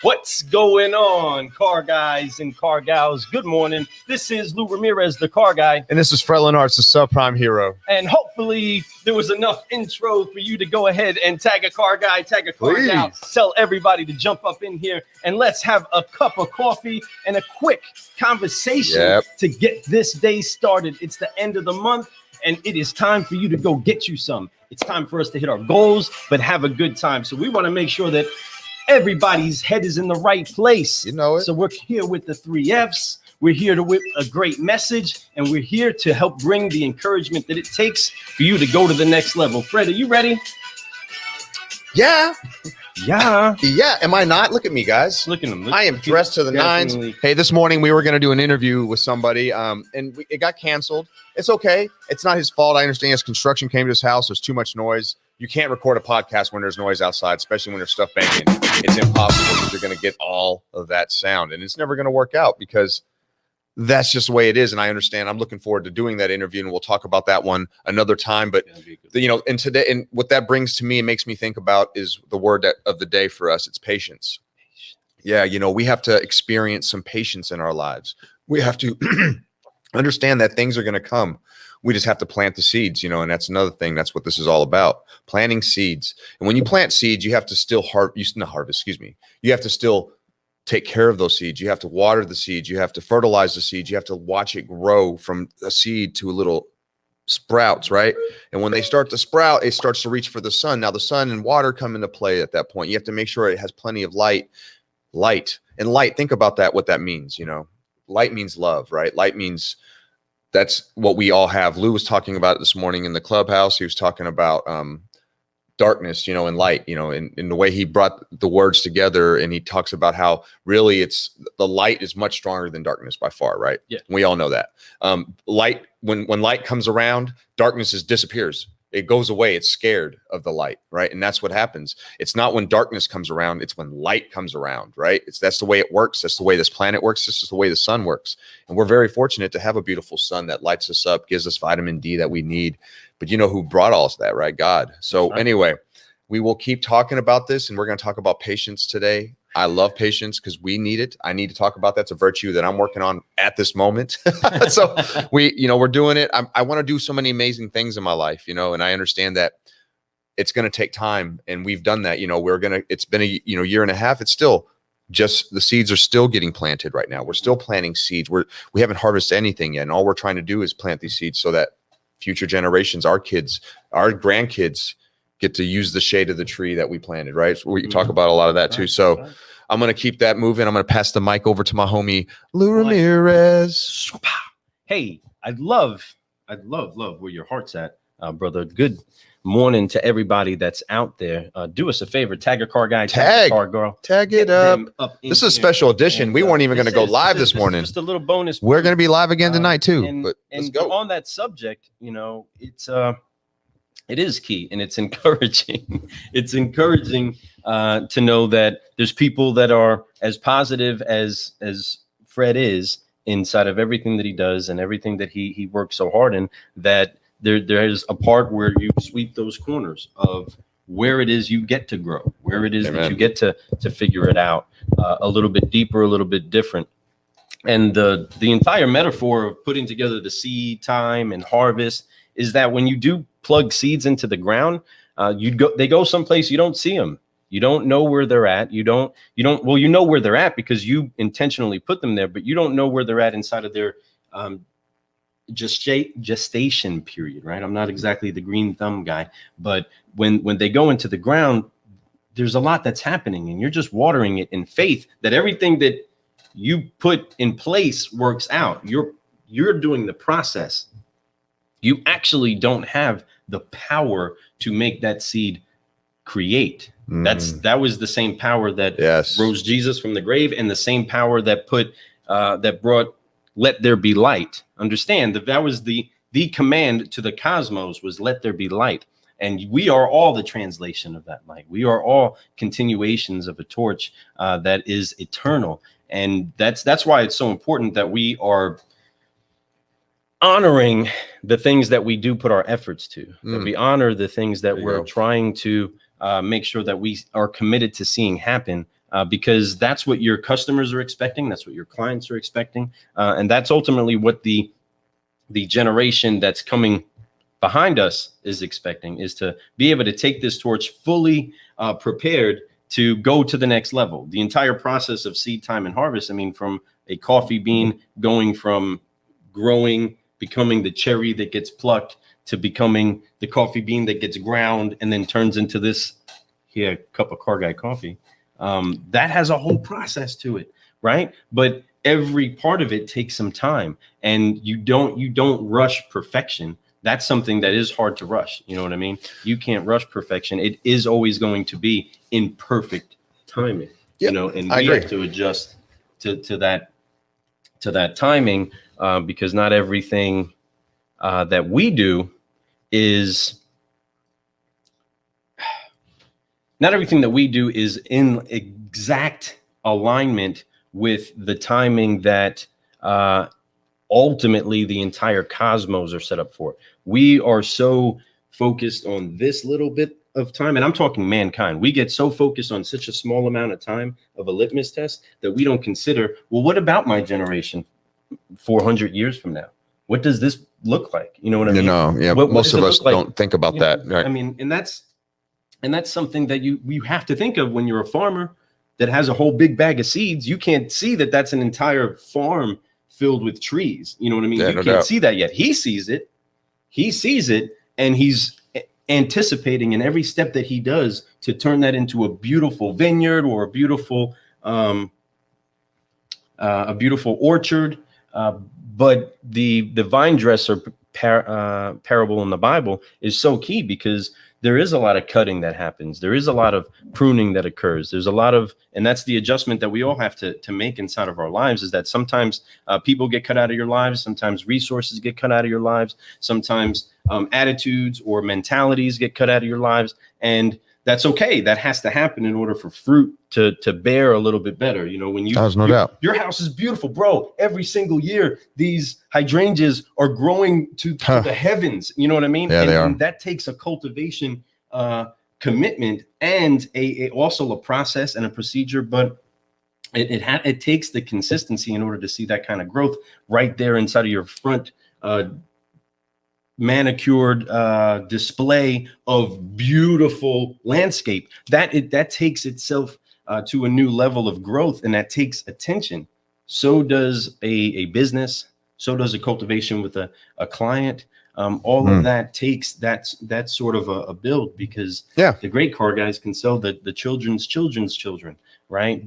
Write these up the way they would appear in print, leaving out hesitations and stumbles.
What's going on, car guys and car gals? Good morning. This is Lou Ramirez, the car guy. And this is Fred Lenartz, the subprime hero. And hopefully there was enough intro for you to go ahead and tag a car guy, tag a car gal. Tell everybody to jump up in here and let's have a cup of coffee and a quick conversation to get this day started. It's the end of the month and it is time for you to go get you some. It's time for us to hit our goals, but have a good time. So we want to make sure that everybody's head is in the right place. You know it. So we're here with the 3 F's. We're here to whip a great message, and we're here to help bring the encouragement that it takes for you to go to the next level. Fred, are you ready? Yeah. Am I not? Look at me, guys. Look at him. I am dressed to the nines. Hey, this morning we were going to do an interview with somebody, and it got canceled. It's okay. It's not his fault. I understand his construction came to his house. There's too much noise. You can't record a podcast when there's noise outside, especially when there's stuff banging. It's impossible because you're going to get all of that sound, and it's never going to work out because that's just the way it is. And I understand. I'm looking forward to doing that interview, and we'll talk about that one another time. But and today, and what that brings to me and makes me think about is the word of the day for us. It's patience. Yeah, we have to experience some patience in our lives. We have to understand that things are going to come. We just have to plant the seeds, and that's another thing. That's what this is all about, planting seeds. And when you plant seeds, you have to still You have to still take care of those seeds. You have to water the seeds. You have to fertilize the seeds. You have to watch it grow from a seed to a little sprouts, right? And when they start to sprout, it starts to reach for the sun. Now the sun and water come into play at that point. You have to make sure it has plenty of light. Think about that, what that means, Light means love, right? Light means that's what we all have. Lou was talking about it this morning in the clubhouse. He was talking about darkness, and light, in the way he brought the words together. And he talks about how really the light is much stronger than darkness by far, right? Yeah. We all know that. Light, when light comes around, darkness disappears. It goes away. It's scared of the light, right? And that's what happens. It's not when darkness comes around. It's when light comes around, right? That's the way it works. That's the way this planet works. This is the way the sun works. And we're very fortunate to have a beautiful sun that lights us up, gives us vitamin D that we need. But you know who brought all of that, right? God. So anyway, we will keep talking about this, and we're going to talk about patience today. I love patience because we need it. I need to talk about that. It's a virtue that I'm working on at this moment. So we're doing it. I want to do so many amazing things in my life, and I understand that it's going to take time, and we've done that. It's been a year and a half. It's still just the seeds are still getting planted right now. We're still planting seeds. We haven't harvested anything yet, and all we're trying to do is plant these seeds so that future generations, our kids, our grandkids, get to use the shade of the tree that we planted, right? So we talk about a lot of that too. So I'm going to keep that moving. I'm going to pass the mic over to my homie, Lou Ramirez. Hey, I'd love where your heart's at, brother. Good morning to everybody that's out there. Do us a favor, tag a car guy, tag a car girl. Tag it up. This is a special edition. We weren't even going to go live this morning. Just a little bonus. We're going to be live again tonight too. But let's go. On that subject, it is key, and it's encouraging. It's encouraging to know that there's people that are as positive as Fred is inside of everything that he does and everything that he works so hard in, that there is a part where you sweep those corners of where it is you get to grow, where it is that you get to figure it out a little bit deeper, a little bit different. And the entire metaphor of putting together the seed time and harvest is that when you do plug seeds into the ground, they go someplace you don't see them. You don't know where they're at. You know where they're at because you intentionally put them there, but you don't know where they're at inside of their gestation period, right? I'm not exactly the green thumb guy, but when they go into the ground, there's a lot that's happening, and you're just watering it in faith that everything that you put in place works out. You're doing the process. You actually don't have the power to make that seed create. That was the same power that rose Jesus from the grave, and the same power that brought let there be light. Understand that was the command to the cosmos was let there be light. And we are all the translation of that light. We are all continuations of a torch that is eternal. And that's why it's so important that we are honoring the things that we do put our efforts to, that we honor the things that we're trying to make sure that we are committed to seeing happen because that's what your customers are expecting. That's what your clients are expecting. And that's ultimately what the generation that's coming behind us is expecting, is to be able to take this torch fully prepared to go to the next level. The entire process of seed time and harvest, I mean, from a coffee bean going from growing, becoming the cherry that gets plucked, to becoming the coffee bean that gets ground and then turns into this here cup of Car Guy coffee. That has a whole process to it, right? But every part of it takes some time, and you don't rush perfection. That's something that is hard to rush. You know what I mean? You can't rush perfection. It is always going to be in perfect timing, you know, and we have to adjust to that timing, because not everything that we do is in exact alignment with the timing that ultimately the entire cosmos are set up for. We are so focused on this little bit of time, and I'm talking mankind. We get so focused on such a small amount of time of a litmus test that we don't consider, well, what about my generation 400 years from now? What does this look like? You know what I mean? Most of us don't think about that. Right? I mean, and that's something that you have to think of when you're a farmer that has a whole big bag of seeds. You can't see that that's an entire farm filled with trees. You know what I mean? You can't see that yet. He sees it, and he's anticipating in every step that he does to turn that into a beautiful vineyard or a beautiful orchard. But the vine dresser parable in the Bible is so key, because there is a lot of cutting that happens. There is a lot of pruning that occurs. There's a lot of, and that's the adjustment that we all have to make inside of our lives, is that sometimes people get cut out of your lives. Sometimes resources get cut out of your lives. Sometimes attitudes or mentalities get cut out of your lives. And that's okay. That has to happen in order for fruit to bear a little bit better. You know, when your house is beautiful, bro. Every single year, these hydrangeas are growing to the heavens. You know what I mean? Yeah, and that takes a cultivation commitment and also a process and a procedure. But it takes the consistency in order to see that kind of growth right there inside of your front manicured display of beautiful landscape. That takes itself to a new level of growth, and that takes attention. So does a business. So does a cultivation with a client. All of that takes that sort of a build, because the great car guys can sell the children's children, right?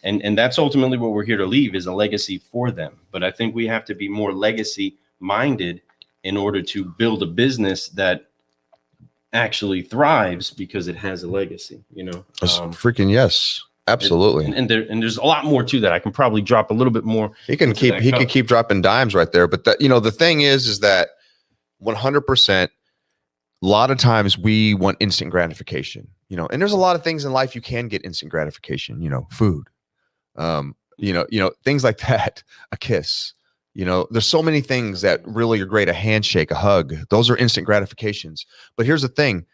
And that's ultimately what we're here to leave, is a legacy for them. But I think we have to be more legacy minded in order to build a business that actually thrives because it has a legacy, you know. Yes, absolutely. And there's a lot more to that. I can probably drop a little bit more. He can keep dropping dimes right there. But the thing is that 100%, a lot of times we want instant gratification, you know, and there's a lot of things in life you can get instant gratification, you know, food, things like that, a kiss. You know, there's so many things that really are great. A handshake, a hug, those are instant gratifications. But here's the thing.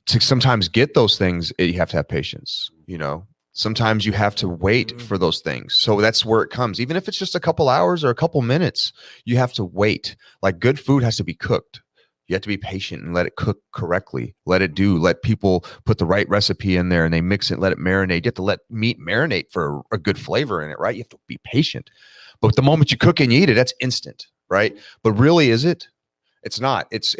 To sometimes get those things, you have to have patience. You know, sometimes you have to wait for those things. So that's where it comes. Even if it's just a couple hours or a couple minutes, you have to wait. Like, good food has to be cooked. You have to be patient and let it cook correctly. Let people put the right recipe in there and they mix it, let it marinate. You have to let meat marinate for a good flavor in it, right? You have to be patient. But the moment you cook and you eat it, that's instant, right? But really, is it? It's not. It's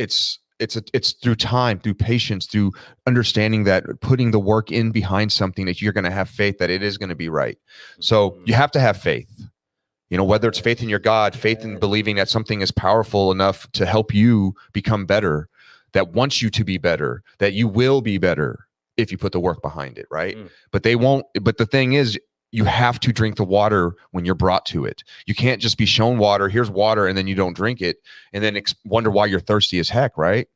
through time, through patience, through understanding that putting the work in behind something that you're going to have faith that it is going to be right. So you have to have faith, you know, whether it's faith in your God, faith in believing that something is powerful enough to help you become better, that wants you to be better, that you will be better if you put the work behind it, right? But they won't. But the thing is, you have to drink the water when you're brought to it. You can't just be shown water. Here's water, and then you don't drink it, and then wonder why you're thirsty as heck, right?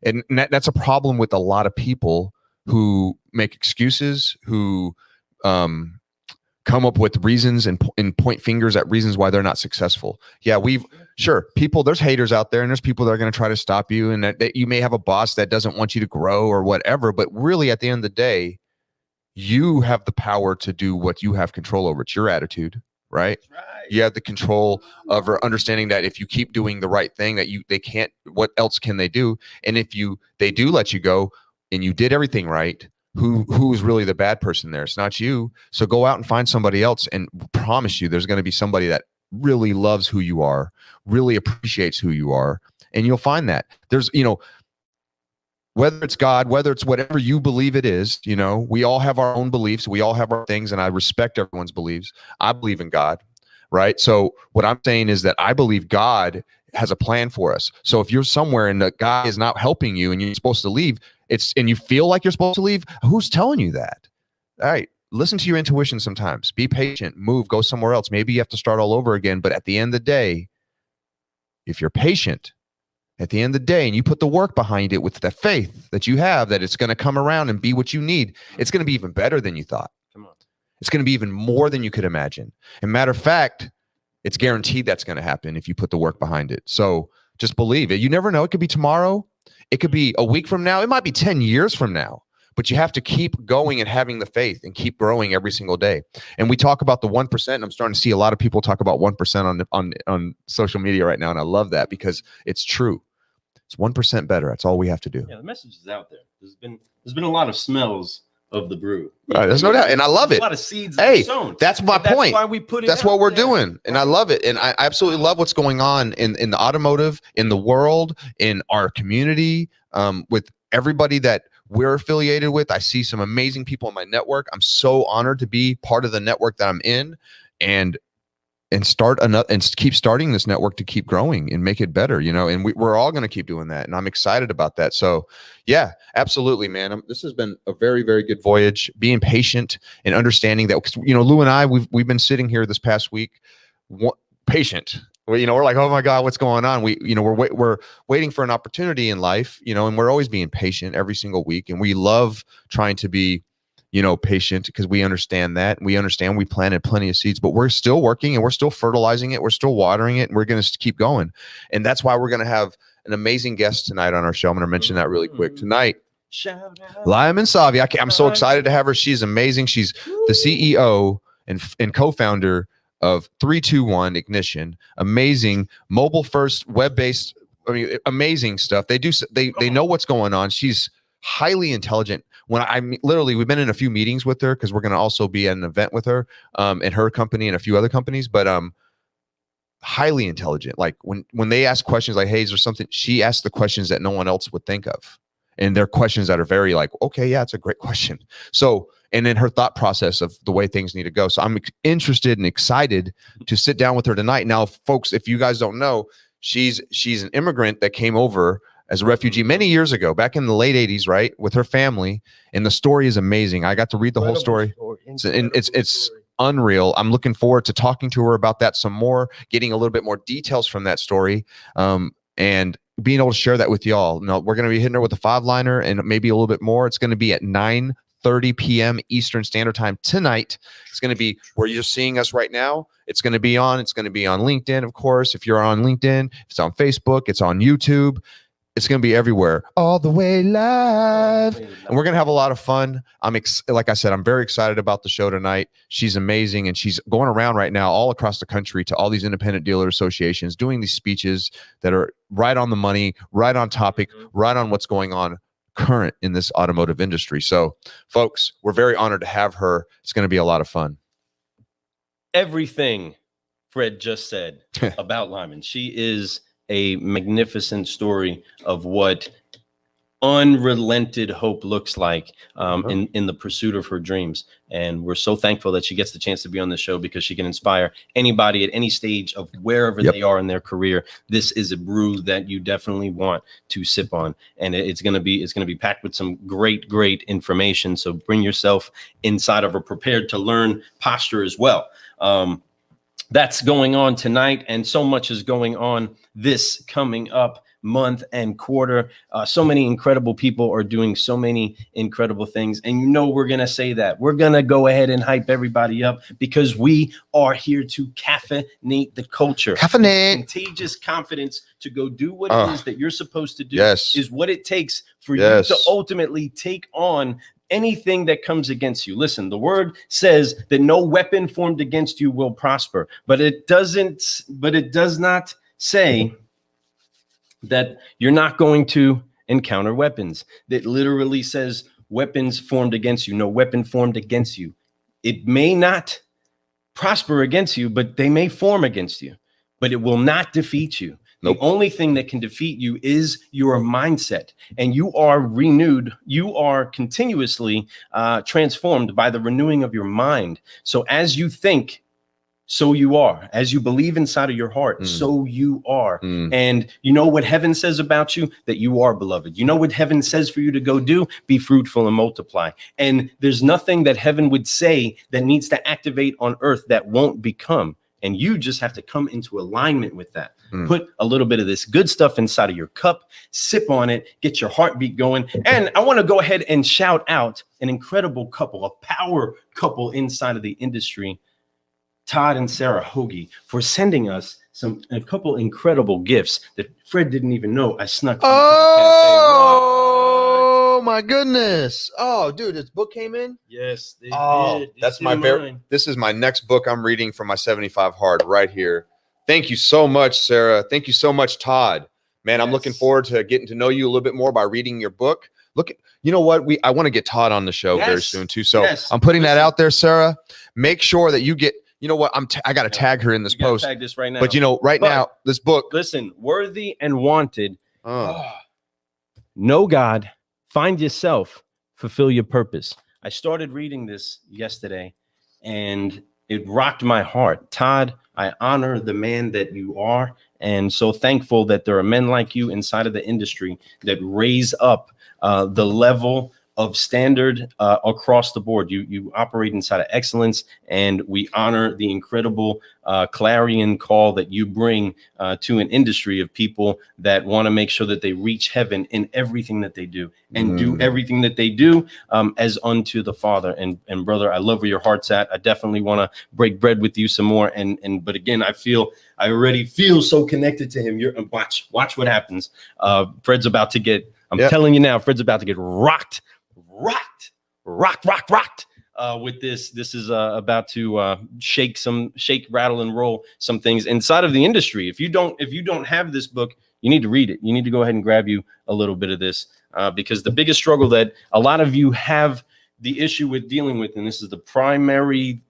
And that's a problem with a lot of people who make excuses, who come up with reasons and point fingers at reasons why they're not successful. Yeah, there's haters out there, and there's people that are going to try to stop you, and that you may have a boss that doesn't want you to grow or whatever. But really, at the end of the day, you have the power to do what you have control over. It's your attitude, right? Right. You have the control of understanding that if you keep doing the right thing, that they can't, what else can they do? And if they do let you go and you did everything right, who's really the bad person there? It's not you. So go out and find somebody else, and promise you there's going to be somebody that really loves who you are, really appreciates who you are. And you'll find that there's, whether it's God, whether it's whatever you believe it is, we all have our own beliefs. We all have our things, and I respect everyone's beliefs. I believe in God, right? So what I'm saying is that I believe God has a plan for us. So if you're somewhere and the guy is not helping you and you're supposed to leave, and you feel like you're supposed to leave, who's telling you that? All right. Listen to your intuition sometimes. Be patient, move, go somewhere else. Maybe you have to start all over again. But at the end of the day, if you're patient, at the end of the day, and you put the work behind it with the faith that you have, that it's going to come around and be what you need, it's going to be even better than you thought. Come on. It's going to be even more than you could imagine. And matter of fact, it's guaranteed that's going to happen if you put the work behind it. So just believe it. You never know. It could be tomorrow. It could be a week from now. It might be 10 years from now. But you have to keep going and having the faith and keep growing every single day. And we talk about the 1%. And I'm starting to see a lot of people talk about 1% on social media right now. And I love that because it's true. It's 1% better. That's all we have to do. Yeah, the message is out there. There's been a lot of smells of the brew. Right, there's no doubt. And I love it. A lot of seeds sown. That's my point. That's why we put it That's what we're doing. And I love it. And I absolutely love what's going on in the automotive, in the world, in our community, with everybody that we're affiliated with. I see some amazing people in my network. I'm so honored to be part of the network that I'm in, and start another, and keep starting this network to keep growing and make it better, and we're all going to keep doing that. And I'm excited about that. So yeah, absolutely, man. This has been a very, very good voyage, being patient and understanding that, Lou and I, we've been sitting here this past week, patient. We're like, oh my God, what's going on? We're waiting for an opportunity in life, and we're always being patient every single week. And we love trying to be, patient, because we understand that. We understand we planted plenty of seeds, but we're still working and we're still fertilizing it. We're still watering it, and we're going to keep going. And that's why we're going to have an amazing guest tonight on our show. I'm going to mention that really quick tonight. Lyman Savia. I'm so excited to have her. She's amazing. She's the CEO and co-founder of 321 Ignition. Amazing mobile first, web-based, amazing stuff. They know what's going on. She's highly intelligent. We've been in a few meetings with her, because we're going to also be at an event with her, and her company and a few other companies, but highly intelligent. Like when they ask questions like, hey, is there something, she asks the questions that no one else would think of. And they're questions that are very like, okay, yeah, it's a great question. So, and then her thought process of the way things need to go. So I'm interested and excited to sit down with her tonight. Now, folks, if you guys don't know, she's an immigrant that came over as a refugee many years ago, back in the late 80s, right, with her family. And the story is amazing. I got to read the whole story. It's unreal. I'm looking forward to talking to her about that some more, getting a little bit more details from that story, and being able to share that with y'all. Now, we're going to be hitting her with a 5-liner and maybe a little bit more. It's going to be at 9:30 p.m. Eastern Standard Time tonight. It's going to be where you're seeing us right now. It's going to be on LinkedIn, of course. If you're on LinkedIn, it's on Facebook, it's on YouTube. It's going to be everywhere, all the way live. And we're going to have a lot of fun. Like I said, I'm very excited about the show tonight. She's amazing. And she's going around right now all across the country to all these independent dealer associations, doing these speeches that are right on the money, right on topic, right on what's going on current in this automotive industry. So folks, we're very honored to have her. It's going to be a lot of fun. Everything Fred just said about Lyman. She is a magnificent story of what unrelented hope looks like, in the pursuit of her dreams. And we're so thankful that she gets the chance to be on the show, because she can inspire anybody at any stage of wherever they are in their career. This is a brew that you definitely want to sip on, and it's going to be packed with some great information. So bring yourself inside of a prepared to learn posture as well. That's going on tonight, and so much is going on this coming up month and quarter. So many incredible people are doing so many incredible things, and we're going to say that. We're going to go ahead and hype everybody up, because we are here to caffeinate the culture. Contagious confidence to go do what it is that you're supposed to do is what it takes for you to ultimately take on anything that comes against you. Listen, the word says that no weapon formed against you will prosper, but it does not say that you're not going to encounter weapons. That literally says weapons formed against you. No weapon formed against you. It may not prosper against you, but they may form against you, but it will not defeat you. Nope. The only thing that can defeat you is your mindset, and you are renewed. You are continuously transformed by the renewing of your mind. So as you think, so you are. As you believe inside of your heart, so you are. And you know what heaven says about you? That you are beloved. You know what heaven says for you to go do? Be fruitful and multiply. And there's nothing that heaven would say that needs to activate on earth that won't become. And you just have to come into alignment with that. Put a little bit of this good stuff inside of your cup, sip on it, get your heartbeat going. And I want to go ahead and shout out an incredible couple, a power couple inside of the industry, Todd and Sarah Hoagie, for sending us a couple incredible gifts that Fred didn't even know I snuck into the cafe. Oh my goodness. Oh, dude, this book came in? Yes, they did. That's my this is my next book I'm reading for my 75 hard right here. Thank you so much, Sarah. Thank you so much, Todd. Man, I'm looking forward to getting to know you a little bit more by reading your book. You know what? I want to get Todd on the show very soon too. So I'm putting that out there, Sarah. Make sure that you get. You know what? I got to tag her in this post. Tag this right now. But now, this book. Listen, Worthy and Wanted. Know God, find yourself, fulfill your purpose. I started reading this yesterday, and it rocked my heart. Todd, I honor the man that you are, and so thankful that there are men like you inside of the industry that raise up the level of standard across the board. You operate inside of excellence, and we honor the incredible clarion call that you bring to an industry of people that want to make sure that they reach heaven in everything that they do, and do everything that they do as unto the Father. And brother, I love where your heart's at. I definitely want to break bread with you some more. But again, I already feel so connected to him. Watch what happens. Fred's about to get. I'm telling you now, Fred's about to get rocked with this. This is about to shake, rattle, and roll some things inside of the industry. If you don't have this book, you need to read it. You need to go ahead and grab you a little bit of this because the biggest struggle that a lot of you have the issue with dealing with, and this is the primary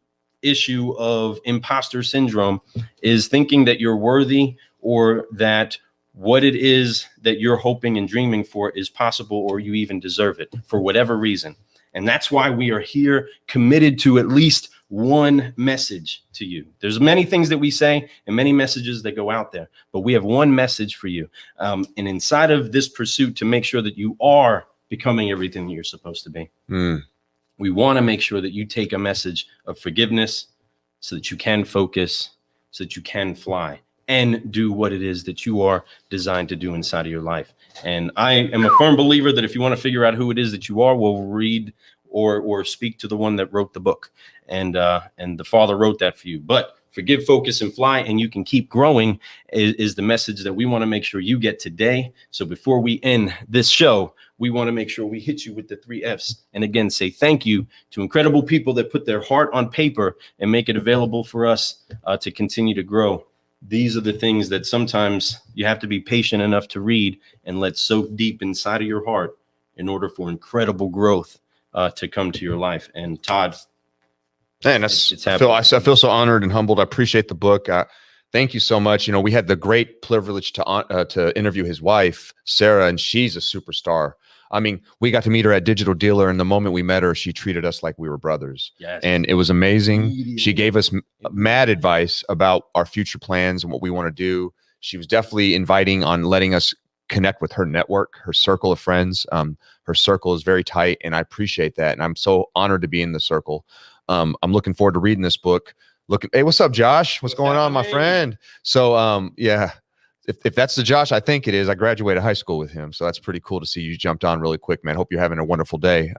issue of imposter syndrome, is thinking that you're worthy or that what it is that you're hoping and dreaming for is possible, or you even deserve it for whatever reason. And that's why we are here, committed to at least one message to you. There's many things that we say and many messages that go out there, but we have one message for you. And inside of this pursuit to make sure that you are becoming everything that you're supposed to be, we want to make sure that you take a message of forgiveness so that you can focus, so that you can fly and do what it is that you are designed to do inside of your life. And I am a firm believer that if you want to figure out who it is that you are, we'll read or speak to the one that wrote the book. And the Father wrote that for you. But forgive, focus, and fly, and you can keep growing is the message that we want to make sure you get today. So before we end this show, we want to make sure we hit you with the 3 F's. And again, say thank you to incredible people that put their heart on paper and make it available for us to continue to grow. These are the things that sometimes you have to be patient enough to read and let soak deep inside of your heart in order for incredible growth to come to your life. And Todd, man, I feel so honored and humbled. I appreciate the book. Thank you so much. We had the great privilege to interview his wife, Sarah, and she's a superstar. I mean, we got to meet her at Digital Dealer, and the moment we met her, she treated us like we were brothers. Yes. And it was amazing. She gave us mad advice about our future plans and what we want to do. She was definitely inviting on letting us connect with her network, her circle of friends. Her circle is very tight, and I appreciate that. And I'm so honored to be in the circle. I'm looking forward to reading this book. Hey, what's up, Josh? What's going on, my friend? So, yeah. If that's the Josh I think it is, I graduated high school with him. So that's pretty cool to see you jumped on really quick, man. Hope you're having a wonderful day.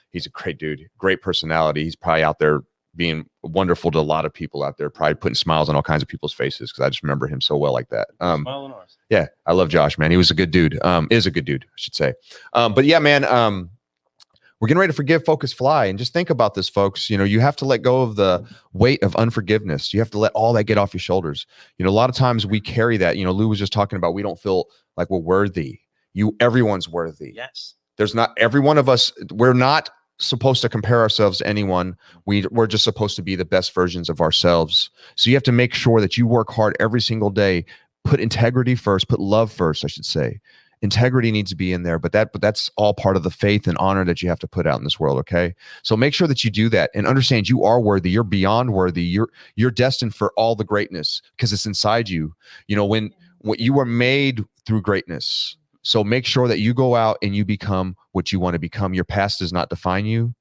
He's a great dude, great personality. He's probably out there being wonderful to a lot of people out there, probably putting smiles on all kinds of people's faces because I just remember him so well like that. Yeah, I love Josh, man. He was a good dude. Is a good dude, I should say. But yeah, man, We're getting ready to forgive, focus, fly. And just think about this, folks. You know, you have to let go of the weight of unforgiveness. You have to let all that get off your shoulders. You know, a lot of times we carry that. You know, Lou was just talking about we don't feel like we're worthy. Everyone's worthy. Yes. There's not every one of us. We're not supposed to compare ourselves to anyone. We're just supposed to be the best versions of ourselves. So you have to make sure that you work hard every single day. Put integrity first. Put love first, I should say. Integrity needs to be in there, but that's all part of the faith and honor that you have to put out in this world. Okay, so make sure that you do that and understand you are worthy. You're beyond worthy. You're destined for all the greatness because it's inside you. You know, when you were made through greatness. So make sure that you go out and you become what you want to become. Your past does not define you,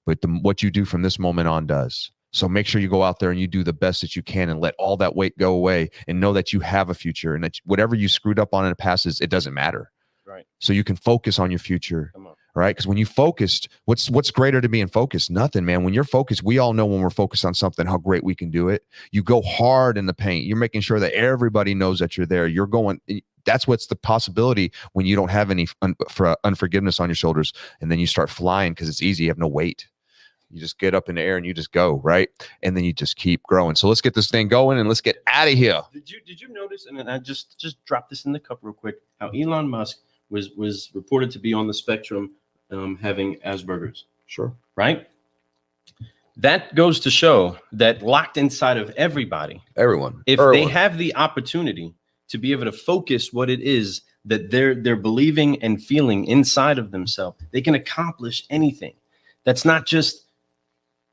but what you do from this moment on does. So make sure you go out there and you do the best that you can and let all that weight go away and know that you have a future and that whatever you screwed up on in the past it doesn't matter. Right. So you can focus on your future. Come on. Right? Because when you focused, what's greater to being focused? Nothing, man. When you're focused, we all know when we're focused on something, how great we can do it. You go hard in the paint. You're making sure that everybody knows that you're there. You're going. That's what's the possibility when you don't have any unforgiveness on your shoulders, and then you start flying because it's easy. You have no weight. You just get up in the air and you just go, right? And then you just keep growing. So let's get this thing going and let's get out of here. Did you notice? And then I just dropped this in the cup real quick. How Elon Musk was reported to be on the spectrum, having Asperger's. Sure. Right. That goes to show that locked inside of everybody, everyone, they have the opportunity to be able to focus what it is that they're believing and feeling inside of themselves, they can accomplish anything. That's not just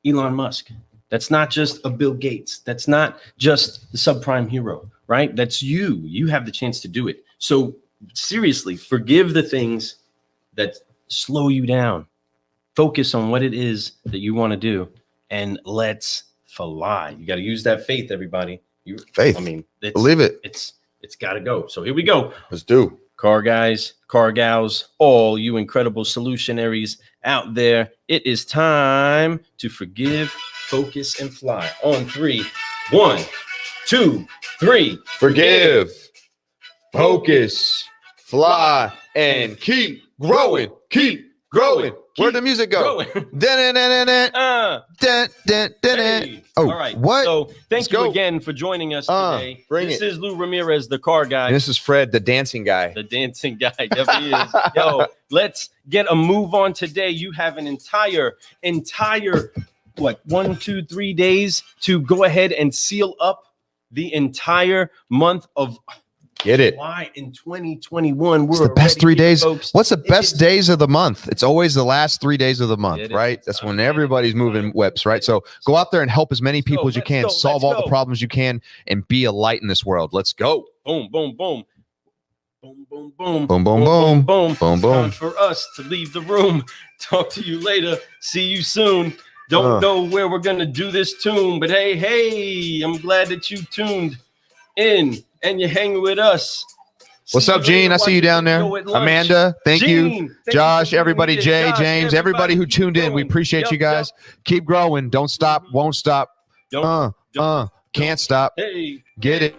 Elon Musk. That's not just a Bill Gates. That's not just the subprime hero, right? That's you. You have the chance to do it. So seriously, forgive the things that slow you down. Focus on what it is that you want to do, and let's fly. You got to use that faith, everybody. Faith. I mean, believe it. It's got to go. So here we go. Let's do. Car guys, car gals, all you incredible solutionaries out there, it is time to forgive, focus, and fly. On 3, 1, 2, 3. Forgive, focus, fly, and keep growing. Keep growing. Where'd the music go? All right. What? So thank you again for joining us today. This is Lou Ramirez, the car guy. And this is Fred, the dancing guy. The dancing guy. Definitely is. Yo, let's get a move on today. You have an entire, 1, 2, 3 days to go ahead and seal up the entire month of Get it. July in 2021. It's the best 3 days. Folks. What's the best days of the month? It's always the last 3 days of the month, right? That's when everybody's moving whips, right? So go out there and help as many people as you can, solve all the problems you can, and be a light in this world. Let's go. Boom, boom, boom. Boom, boom, boom. Boom, boom, boom. Boom, boom, boom. Time for us to leave the room. Talk to you later. See you soon. Don't know where we're going to do this tune, but hey, I'm glad that you tuned in and you're hanging with us. What's up, Gene? I see you down there. Amanda, thank you. Josh, everybody, Jay, James, everybody who tuned in. We appreciate you guys. Keep growing. Don't stop. Won't stop. Can't stop. Hey. Get it.